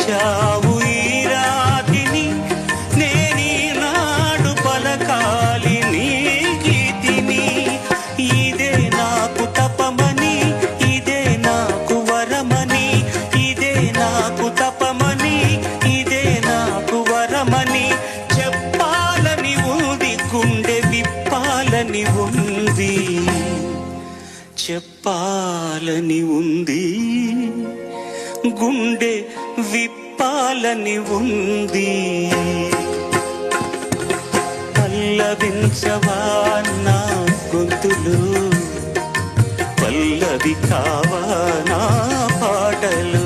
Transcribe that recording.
పంచావు ఈ రాతిని, నేనీనాడు పలకాలి నీ గీతిని. ఇదే నాకు తపమని, ఇదే నాకు వరమని, ఇదే నాకు తపమని, ఇదే నాకు వరమని చెప్పాలని ఉంది, గుండె విప్పాలని ఉంది, చెప్పాలని ఉంది, గుండె విప్పాలని ఉంది. పల్లవించవా నా గొంతులు, పల్లవి కావా నా పాటలు.